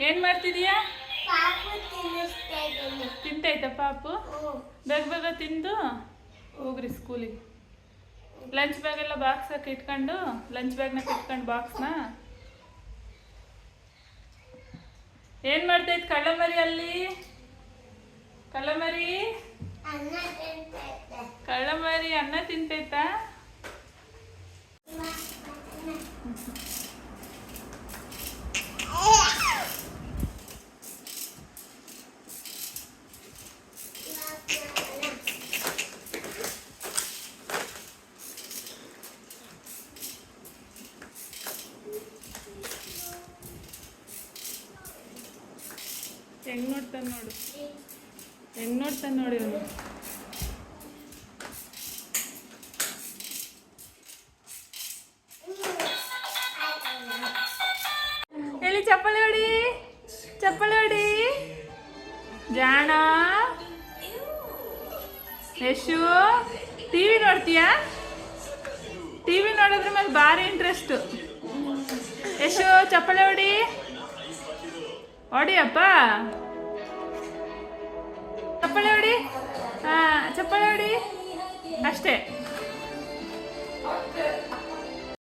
ಏನ್ ಮಾಡ್ತಿದೀಯಾ? ಪಾಪು ತಿನ್ನಿಸ್ತಾ ಇದ್ದೀನಿ. ತಿಂತೈತ ಪಾಪು? ಬೇಗ ಬೇಗ ತಿಂದು ಹೋಗ್ರಿ ಸ್ಕೂಲಿಗೆ. ಲಂಚ್ ಬ್ಯಾಗ್ ಎಲ್ಲ ಬಾಕ್ಸ್ ಹಾಕಿ ಇಟ್ಕೊಂಡು ಲಂಚ್ ಬ್ಯಾಗ್ನ ಇಟ್ಕೊಂಡು ಬಾಕ್ಸ್ನ. ಏನ್ ಮಾಡ್ತೈತ್ ಕಳ್ಳಮರಿ ಅಲ್ಲಿ? ಕಳ್ಳಮರಿ ಅನ್ನ ತಿಂತೈತೆ. ಕಳ್ಳಮರಿ ಅನ್ನ ತಿಂತೈತಾ? ಹೆಂಗ್ ನೋಡ್ತಾನೆ ನೋಡು, ಹೆಂಗ್ ನೋಡ್ತಾನೆ ನೋಡಿ ಅವನು. ಎಲ್ಲಿ ಚಪ್ಪಲಿ ಹೊಡಿ, ಚಪ್ಪಲಿ ಹೊಡಿ ಜಾಣ. ಯಶು ಟಿವಿ ನೋಡ್ತೀಯಾ? ಟಿವಿ ನೋಡೋದ್ರ ಮೇಲೆ ಭಾರಿ ಇಂಟ್ರೆಸ್ಟ್. ಯಶು ಚಪ್ಪಲಿ ಹೊಡಿ, ಹೊಡಿಯಪ್ಪ ಚಪ್ಪಲಿ ಹೊಡಿ. ಹಾ ಚಪ್ಪಲಿ ಹೊಡಿ ಅಷ್ಟೇ.